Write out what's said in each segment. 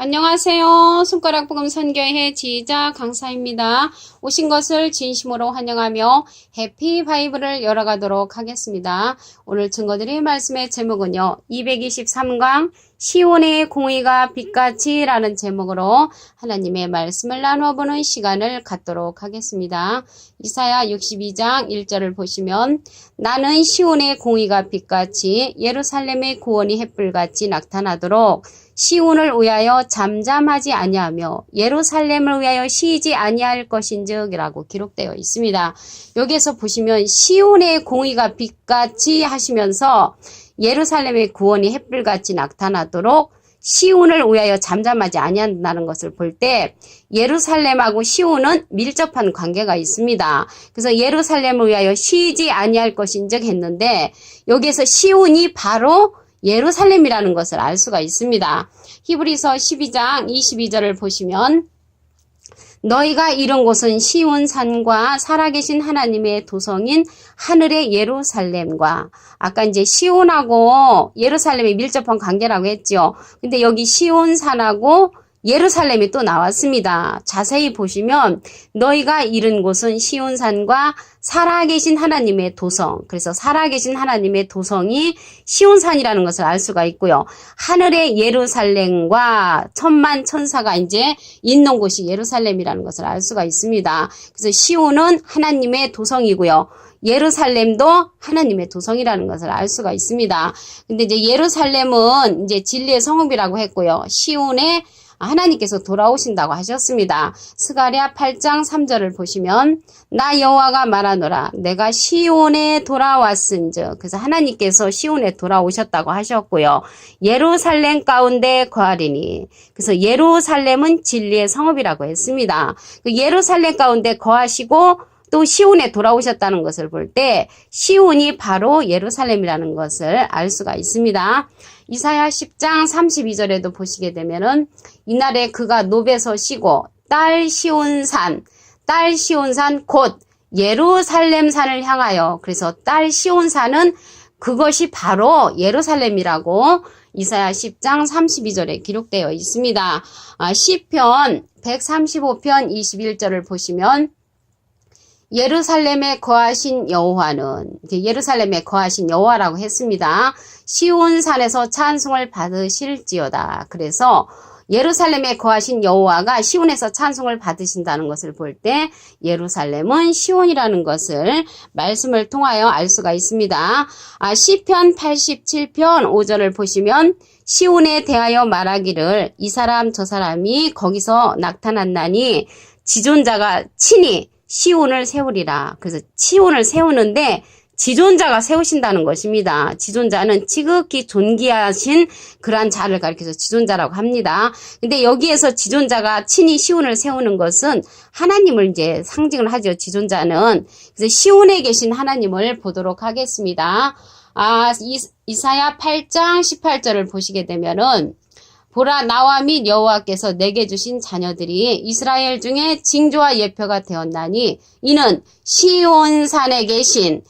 안녕하세요. 손가락 복음 선교회 지휘자 강사입니다. 오신 것을 진심으로 환영하며 해피 바이블을 열어가도록 하겠습니다. 오늘 증거드릴 말씀의 제목은요. 223강 시온의 공의가 빛같이 라는 제목으로 하나님의 말씀을 나누어보는 시간을 갖도록 하겠습니다. 이사야 62장 1절을 보시면 나는 시온의 공의가 빛같이 예루살렘의 구원이 햇불같이 나타나도록 시온을 위하여 잠잠하지 아니하며 예루살렘을 위하여 쉬지 아니할 것인즉 이라고 기록되어 있습니다. 여기에서 보시면 시온의 공의가 빛같이 하시면서 예루살렘의 구원이 햇불같이 나타나도록 시온을 위하여 잠잠하지 아니한다는 것을 볼 때 예루살렘하고 시온은 밀접한 관계가 있습니다. 그래서 예루살렘을 위하여 쉬지 아니할 것인즉 했는데 여기에서 시온이 바로 예루살렘이라는 것을 알 수가 있습니다. 히브리서 12장 22절을 보시면 너희가 이른 곳은 시온산과 살아계신 하나님의 도성인 하늘의 예루살렘과 아까 이제 시온하고 예루살렘이 밀접한 관계라고 했죠. 근데 여기 시온산하고 예루살렘이 또 나왔습니다. 자세히 보시면 너희가 이른 곳은 시온산과 살아계신 하나님의 도성. 그래서 살아계신 하나님의 도성이 시온산이라는 것을 알 수가 있고요. 하늘의 예루살렘과 천만 천사가 이제 있는 곳이 예루살렘이라는 것을 알 수가 있습니다. 그래서 시온은 하나님의 도성이고요. 예루살렘도 하나님의 도성이라는 것을 알 수가 있습니다. 근데 이제 예루살렘은 이제 진리의 성읍이라고 했고요. 시온에 하나님께서 돌아오신다고 하셨습니다. 스가랴 8장 3절을 보시면 나 여호와가 말하노라 내가 시온에 돌아왔은즉 그래서 하나님께서 시온에 돌아오셨다고 하셨고요. 예루살렘 가운데 거하리니 그래서 예루살렘은 진리의 성읍이라고 했습니다. 그 예루살렘 가운데 거하시고 또 시온에 돌아오셨다는 것을 볼 때 시온이 바로 예루살렘이라는 것을 알 수가 있습니다. 이사야 10장 32절에도 보시게 되면은 이날에 그가 노베서 쉬고 딸 시온산 곧 예루살렘산을 향하여 그래서 딸 시온산은 그것이 바로 예루살렘이라고 이사야 10장 32절에 기록되어 있습니다. 시편 135편 21절을 보시면 예루살렘에 거하신 여호와는 예루살렘에 거하신 여호와라고 했습니다. 시온산에서 찬송을 받으실지어다. 그래서 예루살렘에 거하신 여호와가 시온에서 찬송을 받으신다는 것을 볼 때 예루살렘은 시온이라는 것을 말씀을 통하여 알 수가 있습니다. 시편 87편 5절을 보시면 시온에 대하여 말하기를 이 사람 저 사람이 거기서 나타났나니 지존자가 친히 시온을 세우리라. 그래서 시온을 세우는데 지존자가 세우신다는 것입니다. 지존자는 지극히 존귀하신 그러한 자를 가리켜서 지존자라고 합니다. 근데 여기에서 지존자가 친히 시온을 세우는 것은 하나님을 이제 상징을 하죠. 지존자는. 그래서 시온에 계신 하나님을 보도록 하겠습니다. 이사야 8장 18절을 보시게 되면은 보라 나와 및 여호와께서 내게 주신 자녀들이 이스라엘 중에 징조와 예표가 되었나니 이는 시온산에 계신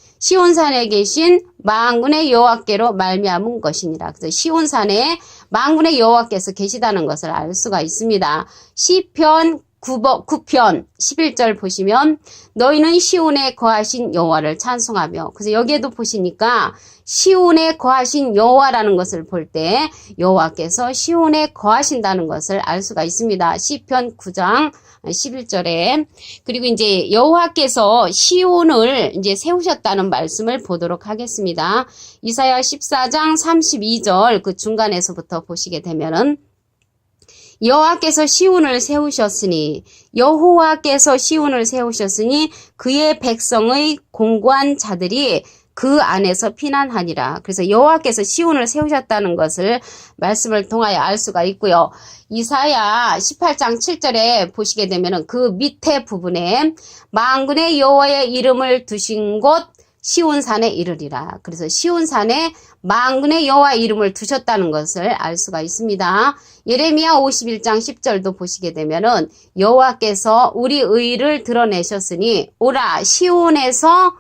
만군의 여호와께로 말미암은 것이니라. 그래서 시온산에 만군의 여호와께서 계시다는 것을 알 수가 있습니다. 시편 9편 11절 보시면 너희는 시온에 거하신 여호와를 찬송하며 그래서 여기에도 보시니까 시온에 거하신 여호와라는 것을 볼 때 여호와께서 시온에 거하신다는 것을 알 수가 있습니다. 시편 9장 11절에 그리고 이제 여호와께서 시온을 이제 세우셨다는 말씀을 보도록 하겠습니다. 이사야 14장 32절 그 중간에서부터 보시게 되면은 여호와께서 시온을 세우셨으니 그의 백성의 공고한 자들이 그 안에서 피난하니라. 그래서 여호와께서 시온을 세우셨다는 것을 말씀을 통하여 알 수가 있고요. 이사야 18장 7절에 보시게 되면은 그 밑에 부분에 만군의 여호와의 이름을 두신 곳 시온산에 이르리라. 그래서 시온산에 만군의 여호와 이름을 두셨다는 것을 알 수가 있습니다. 예레미야 51장 10절도 보시게 되면은 여호와께서 우리 의를 드러내셨으니 오라 시온에서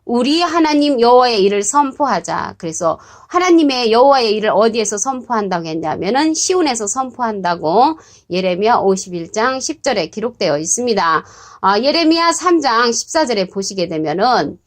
우리 하나님 여호와의 일을 선포하자. 그래서 하나님의 여호와의 일을 어디에서 선포한다고 했냐면은 시온에서 선포한다고 예레미야 51장 10절에 기록되어 있습니다. 예레미야 3장 14절에 보시게 되면은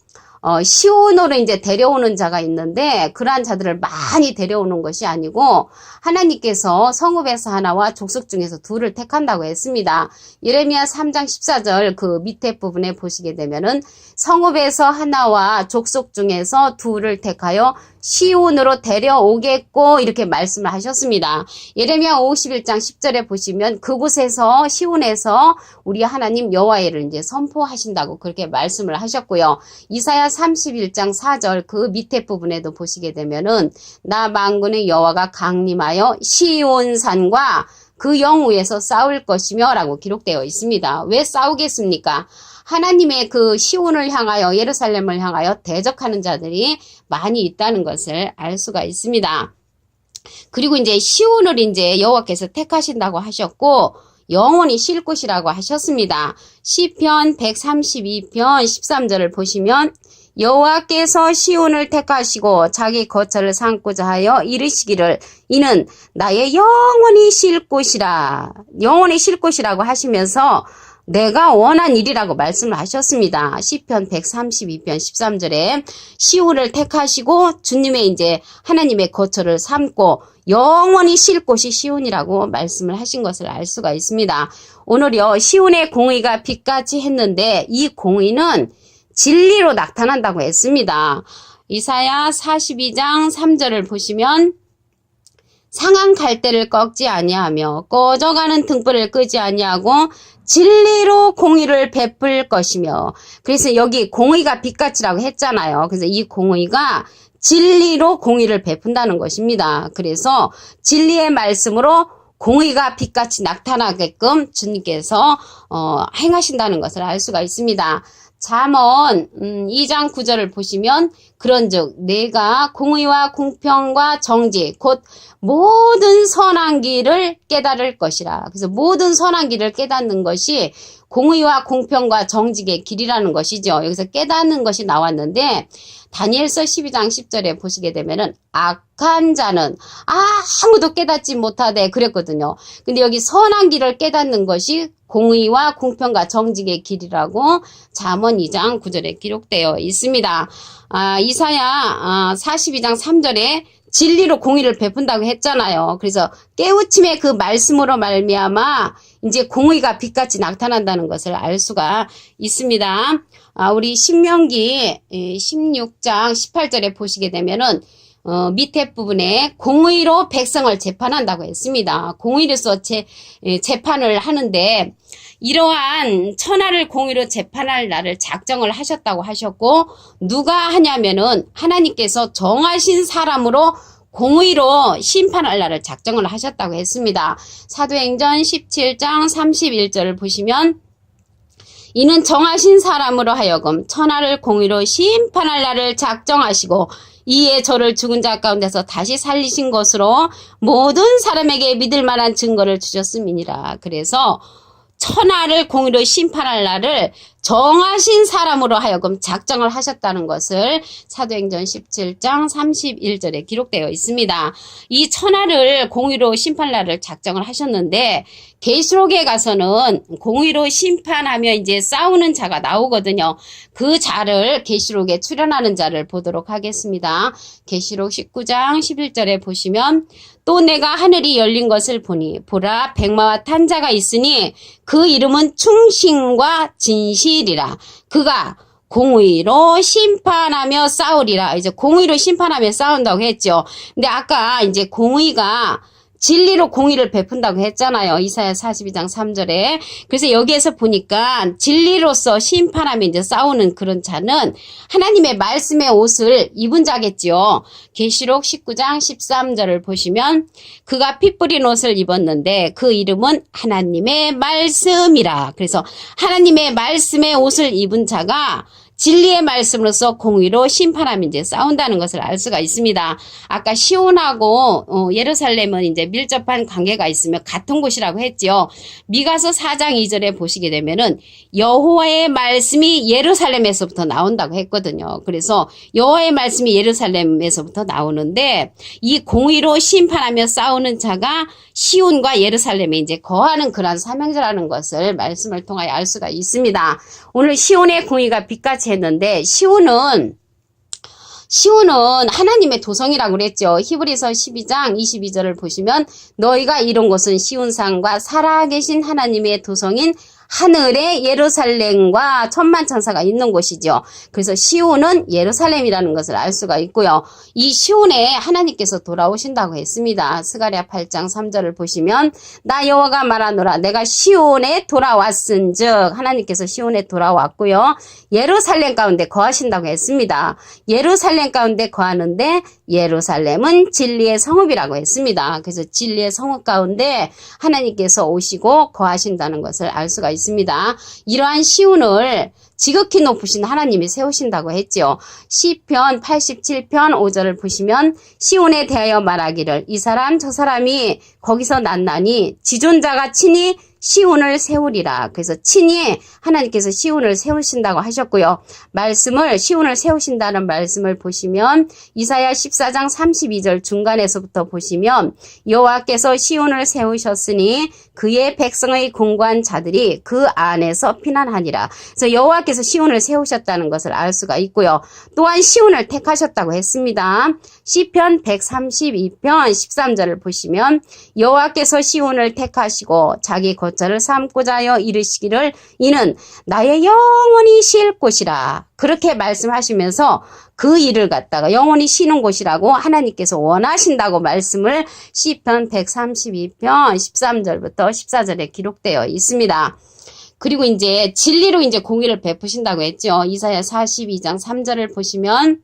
시온으로 이제 데려오는 자가 있는데 그러한 자들을 많이 데려오는 것이 아니고 하나님께서 성읍에서 하나와 족속 중에서 둘을 택한다고 했습니다. 예레미야 3장 14절 그 밑에 부분에 보시게 되면은 성읍에서 하나와 족속 중에서 둘을 택하여 시온으로 데려오겠고 이렇게 말씀을 하셨습니다. 예레미야 51장 10절에 보시면 그곳에서 시온에서 우리 하나님 여호와를 이제 선포하신다고 그렇게 말씀을 하셨고요. 이사야 31장 4절 그 밑에 부분에도 보시게 되면은 나 만군의 여호와가 강림하여 시온산과 그 영후에서 싸울 것이며 라고 기록되어 있습니다. 왜 싸우겠습니까? 하나님의 그 시온을 향하여 예루살렘을 향하여 대적하는 자들이 많이 있다는 것을 알 수가 있습니다. 그리고 이제 시온을 이제 여호와께서 택하신다고 하셨고 영원히 쉴 곳이라고 하셨습니다. 시편 132편 13절을 보시면 여호와께서 시온을 택하시고 자기 거처를 삼고자 하여 이르시기를 이는 나의 영원히 쉴 곳이라 영원히 쉴 곳이라고 하시면서 내가 원한 일이라고 말씀을 하셨습니다. 시편 132편 13절에 시온을 택하시고 주님의 이제 하나님의 거처를 삼고 영원히 쉴 곳이 시온이라고 말씀을 하신 것을 알 수가 있습니다. 오늘요 시온의 공의가 빛같이 했는데 이 공의는 진리로 나타난다고 했습니다. 이사야 42장 3절을 보시면 상한 갈대를 꺾지 아니하며 꺼져가는 등불을 끄지 아니하고 진리로 공의를 베풀 것이며 그래서 여기 공의가 빛같이라고 했잖아요. 그래서 이 공의가 진리로 공의를 베푼다는 것입니다. 그래서 진리의 말씀으로 공의가 빛같이 나타나게끔 주님께서 행하신다는 것을 알 수가 있습니다. 잠언 2장 9절을 보시면 그런즉 내가 공의와 공평과 정직 곧 모든 선한 길을 깨달을 것이라. 그래서 모든 선한 길을 깨닫는 것이 공의와 공평과 정직의 길이라는 것이죠. 여기서 깨닫는 것이 나왔는데 다니엘서 12장 10절에 보시게 되면은 악한 자는 아무도 깨닫지 못하되 그랬거든요. 근데 여기 선한 길을 깨닫는 것이 공의와 공평과 정직의 길이라고 잠언 2장 9절에 기록되어 있습니다. 이사야 42장 3절에 진리로 공의를 베푼다고 했잖아요. 그래서 깨우침의 그 말씀으로 말미암아 이제 공의가 빛같이 나타난다는 것을 알 수가 있습니다. 우리 신명기 16장 18절에 보시게 되면은 밑에 부분에 공의로 백성을 재판한다고 했습니다. 공의로서 재판을 하는데 이러한 천하를 공의로 재판할 날을 작정을 하셨다고 하셨고 누가 하냐면은 하나님께서 정하신 사람으로 공의로 심판할 날을 작정을 하셨다고 했습니다. 사도행전 17장 31절을 보시면 이는 정하신 사람으로 하여금 천하를 공의로 심판할 날을 작정하시고 이에 저를 죽은 자 가운데서 다시 살리신 것으로 모든 사람에게 믿을 만한 증거를 주셨음이니라. 그래서 천하를 공의로 심판할 날을 정하신 사람으로 하여금 작정을 하셨다는 것을 사도행전 17장 31절에 기록되어 있습니다. 이 천하를 공의로 심판할 날을 작정을 하셨는데 계시록에 가서는 공의로 심판하며 이제 싸우는 자가 나오거든요. 그 자를 계시록에 출현하는 자를 보도록 하겠습니다. 계시록 19장 11절에 보시면 또 내가 하늘이 열린 것을 보니 보라 백마와 탄 자가 있으니 그 이름은 충신과 진실이라. 그가 공의로 심판하며 싸우리라. 이제 공의로 심판하며 싸운다고 했죠. 근데 아까 이제 공의가 진리로 공의를 베푼다고 했잖아요. 이사야 42장 3절에. 그래서 여기에서 보니까 진리로서 심판하며 이제 싸우는 그런 자는 하나님의 말씀의 옷을 입은 자겠죠. 계시록 19장 13절을 보시면 그가 피 뿌린 옷을 입었는데 그 이름은 하나님의 말씀이라. 그래서 하나님의 말씀의 옷을 입은 자가 진리의 말씀으로서 공의로 심판하며 이제 싸운다는 것을 알 수가 있습니다. 아까 시온하고 예루살렘은 이제 밀접한 관계가 있으며 같은 곳이라고 했죠. 미가서 4장 2절에 보시게 되면은 여호와의 말씀이 예루살렘에서부터 나온다고 했거든요. 그래서 여호와의 말씀이 예루살렘에서부터 나오는데 이 공의로 심판하며 싸우는 자가 시온과 예루살렘에 이제 거하는 그러한 사명자라는 것을 말씀을 통하여 알 수가 있습니다. 오늘 시온의 공의가 빛같이 했는데 시온은 하나님의 도성이라고 그랬죠. 히브리서 12장 22절을 보시면 너희가 이룬 곳은 시온산과 살아계신 하나님의 도성인 하늘의 예루살렘과 천만천사가 있는 곳이죠. 그래서 시온은 예루살렘이라는 것을 알 수가 있고요. 이 시온에 하나님께서 돌아오신다고 했습니다. 스가랴 8장 3절을 보시면 나 여호와가 말하노라 내가 시온에 돌아왔은즉 하나님께서 시온에 돌아왔고요. 예루살렘 가운데 거하신다고 했습니다. 예루살렘 가운데 거하는데 예루살렘은 진리의 성읍이라고 했습니다. 그래서 진리의 성읍 가운데 하나님께서 오시고 거하신다는 것을 알 수가 있습니다. 이러한 시온을 지극히 높으신 하나님이 세우신다고 했죠. 시편 87편 5절을 보시면 시온에 대하여 말하기를 이 사람 저 사람이 거기서 났나니 지존자가 친히 시온을 세우리라. 그래서 친히 하나님께서 시온을 세우신다고 하셨고요. 시온을 세우신다는 말씀을 보시면 이사야 14장 32절 중간에서부터 보시면 여호와께서 시온을 세우셨으니 그의 백성의 공고한 자들이 그 안에서 피난하니라. 그래서 여호와께서 시온을 세우셨다는 것을 알 수가 있고요. 또한 시온을 택하셨다고 했습니다. 시편 132편 13절을 보시면 여호와께서 시온을 택하시고 자기 거처를 삼고자 하여 이르시기를 이는 나의 영원히 쉴 곳이라. 그렇게 말씀하시면서 그 일을 갖다가 영원히 쉬는 곳이라고 하나님께서 원하신다고 말씀을 시편 132편 13절부터 14절에 기록되어 있습니다. 그리고 이제 진리로 이제 공의를 베푸신다고 했죠. 이사야 42장 3절을 보시면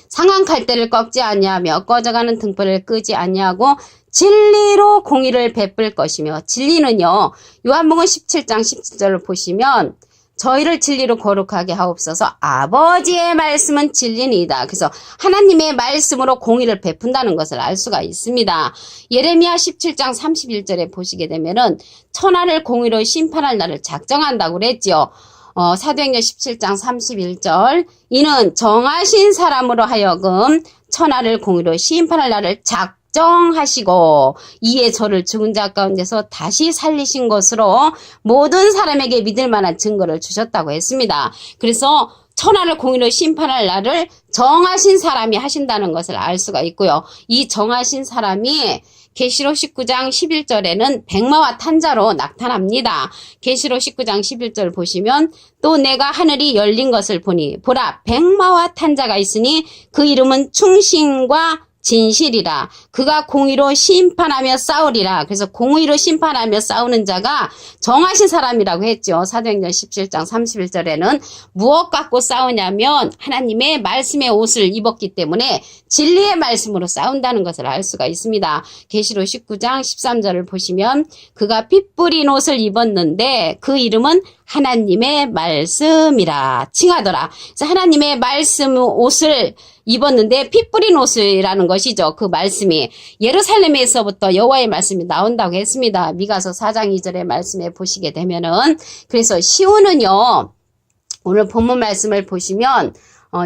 상한 칼대를 꺾지 아니하며 꺼져가는 등불을 끄지 아니하고 진리로 공의를 베풀 것이며 진리는요. 요한복음 17장 17절을 보시면 저희를 진리로 거룩하게 하옵소서 아버지의 말씀은 진리니이다. 그래서 하나님의 말씀으로 공의를 베푼다는 것을 알 수가 있습니다. 예레미야 17장 31절에 보시게 되면은 천하를 공의로 심판할 날을 작정한다고 그랬죠. 사도행전 17장 31절 이는 정하신 사람으로 하여금 천하를 공의로 심판할 날을 작정하시고 이에 저를 죽은 자 가운데서 다시 살리신 것으로 모든 사람에게 믿을 만한 증거를 주셨다고 했습니다. 그래서 천하를 공의로 심판할 날을 정하신 사람이 하신다는 것을 알 수가 있고요. 이 정하신 사람이 계시록 19장 11절에는 백마와 탄자로 나타납니다. 계시록 19장 11절 보시면 또 내가 하늘이 열린 것을 보니 보라 백마와 탄자가 있으니 그 이름은 충신과 진실이라. 그가 공의로 심판하며 싸우리라. 그래서 공의로 심판하며 싸우는 자가 정하신 사람이라고 했죠. 사도행전 17장 31절에는 무엇 갖고 싸우냐면 하나님의 말씀의 옷을 입었기 때문에 진리의 말씀으로 싸운다는 것을 알 수가 있습니다. 계시록 19장 13절을 보시면 그가 피 뿌린 옷을 입었는데 그 이름은 하나님의 말씀이라 칭하더라. 그래서 하나님의 말씀 옷을 입었는데 피 뿌린 옷이라는 것이죠. 그 말씀이 예루살렘에서부터 여호와의 말씀이 나온다고 했습니다. 미가서 4장 2절의 말씀에 보시게 되면은 그래서 시온은요. 오늘 본문 말씀을 보시면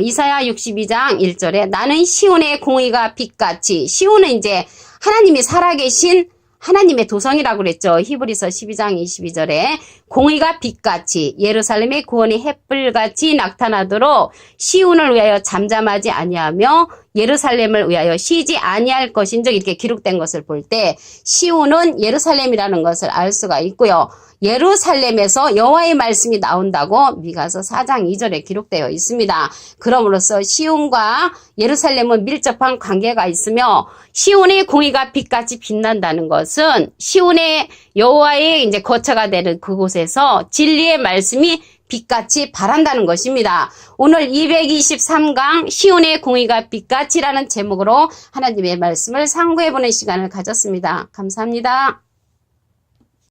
이사야 62장 1절에 나는 시온의 공의가 빛같이 시온은 이제 하나님이 살아계신 하나님의 도성이라고 그랬죠. 히브리서 12장 22절에 공의가 빛같이 예루살렘의 구원이 햇불같이 나타나도록 시온을 위하여 잠잠하지 아니하며 예루살렘을 위하여 쉬지 아니할 것인즉 이렇게 기록된 것을 볼 때 시온은 예루살렘이라는 것을 알 수가 있고요. 예루살렘에서 여호와의 말씀이 나온다고 미가서 4장 2절에 기록되어 있습니다. 그럼으로써 시온과 예루살렘은 밀접한 관계가 있으며 시온의 공의가 빛같이 빛난다는 것은 시온의 여호와의 이제 거처가 되는 그곳에서 진리의 말씀이 빛같이 발한다는 것입니다. 오늘 223강 시온의 공의가 빛같이라는 제목으로 하나님의 말씀을 상고해보는 시간을 가졌습니다. 감사합니다.